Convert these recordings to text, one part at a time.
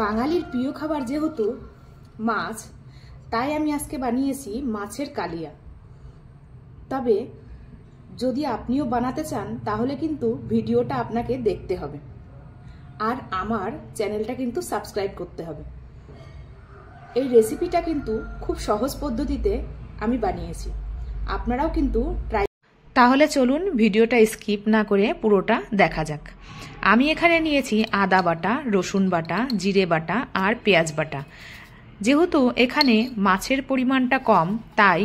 বাঙালির প্রিয় খাবার যেহেতু মাছ, তাই আমি আজকে বানিয়েছি মাছের কালিয়া। তবে যদি আপনিও বানাতে চান তাহলে কিন্তু ভিডিওটা আপনাকে দেখতে হবে আর আমার চ্যানেলটা কিন্তু সাবস্ক্রাইব করতে হবে। এই রেসিপিটা কিন্তু খুব সহজ পদ্ধতিতে আমি বানিয়েছি, আপনারাও কিন্তু ট্রাই। তাহলে চলুন ভিডিওটা স্কিপ না করে পুরোটা দেখা যাক। আমি এখানে নিয়েছি আদা বাটা, রসুন বাটা, জিরে বাটা আর পেঁয়াজ বাটা। যেহেতু এখানে মাছের পরিমাণটা কম, তাই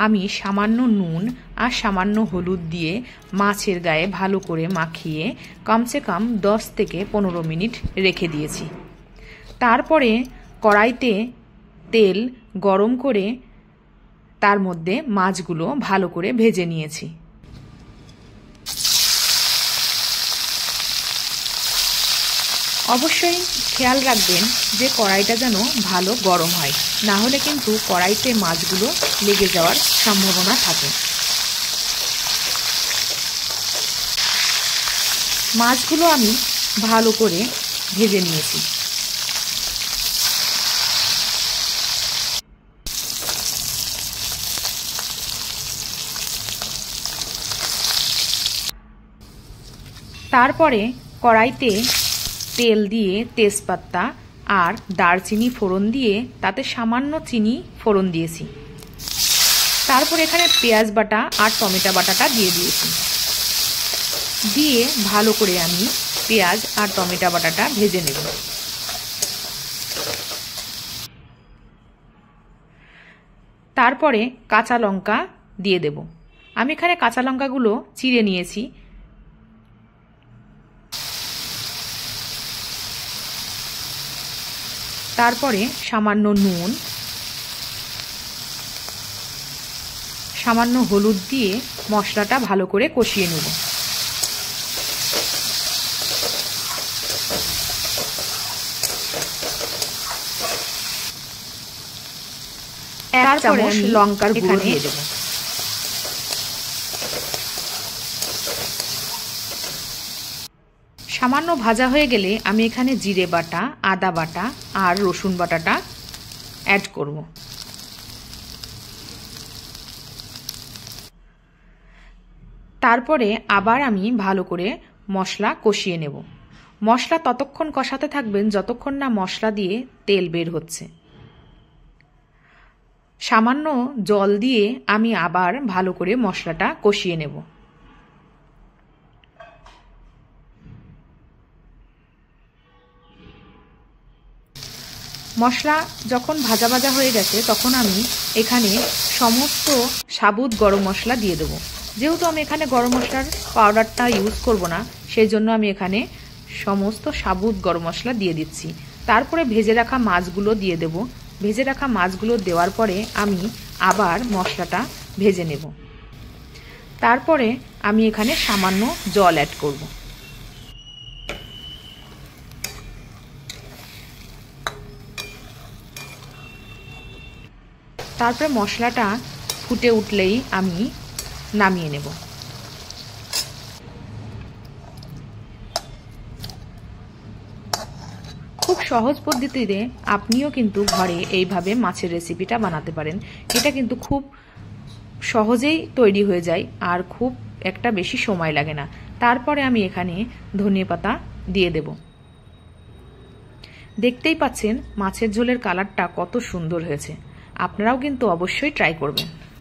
আমি সামান্য নুন আর সামান্য হলুদ দিয়ে মাছের গায়ে ভালো করে মাখিয়ে কমসে কম 10 থেকে 15 মিনিট রেখে দিয়েছি। তারপরে কড়াইতে তেল গরম করে তার মধ্যে মাছগুলো ভালো করে ভেজে নিয়েছি। অবশ্যই খেয়াল রাখবেন যে কড়াইটা যেন ভালো গরম হয়, না হলে কিন্তু কড়াইতে মাছগুলো লেগে যাওয়ার সম্ভাবনা থাকে। মাছগুলো আমি ভালো করে ভেজে নিয়েছি। তারপরে কড়াইতে তেল দিয়ে তেজপাতা আর দারচিনি ফোড়ন দিয়ে তাতে সামান্য চিনি ফোড়ন দিয়েছি। তারপর এখানে পেঁয়াজ বাটা আর টমেটো বাটাটা দিয়ে দিয়েছি। দিয়ে ভালো করে আমি পেঁয়াজ আর টমেটো বাটাটা ভেজে নেব। তারপরে কাঁচা লঙ্কা দিয়ে দেব। আমি এখানে কাঁচা লঙ্কাগুলো চিড়ে নিয়েছি। তারপরে সামান্য নুন, সামান্য হলুদ দিয়ে মশলাটা ভালো করে কষিয়ে নেব। তারপরে লঙ্কার গুঁড়ো দিয়ে দেব। সামান্য ভাজা হয়ে গেলে আমি এখানে জিরে বাটা, আদা বাটা আর রসুন বাটাটা অ্যাড করব। তারপরে আবার আমি ভালো করে মশলা কষিয়ে নেব। মশলা ততক্ষণ কষাতে থাকবেন যতক্ষণ না মশলা দিয়ে তেল বের হচ্ছে। সামান্য জল দিয়ে আমি আবার ভালো করে মশলাটা কষিয়ে নেব। মশলা যখন ভাজা ভাজা হয়ে গেছে তখন আমি এখানে সমস্ত সাবুত গরম মশলা দিয়ে দেবো। যেহেতু আমি এখানে গরম মশলার পাউডারটা ইউজ করব না, সেই জন্য আমি এখানে সমস্ত সাবুত গরম মশলা দিয়ে দিচ্ছি। তারপরে ভেজে রাখা মাছগুলো দিয়ে দেব। ভেজে রাখা মাছগুলো দেওয়ার পরে আমি আবার মশলাটা ভেজে নেব। তারপরে আমি এখানে সামান্য জল অ্যাড করব। তারপরে মশলাটা ফুটে উঠলেই আমি নামিয়ে নেব। খুব সহজ পদ্ধতিতে আপনিও কিন্তু ঘরে এইভাবে মাছের রেসিপিটা বানাতে পারেন। এটা কিন্তু খুব সহজেই তৈরি হয়ে যায় আর খুব একটা বেশি সময় লাগে না। তারপরে আমি এখানে ধনেপাতা দিয়ে দেব। দেখতেই পাচ্ছেন মাছের ঝোলের কালারটা কত সুন্দর হয়েছে। আপনারাও কিন্তু অবশ্যই ট্রাই করবেন।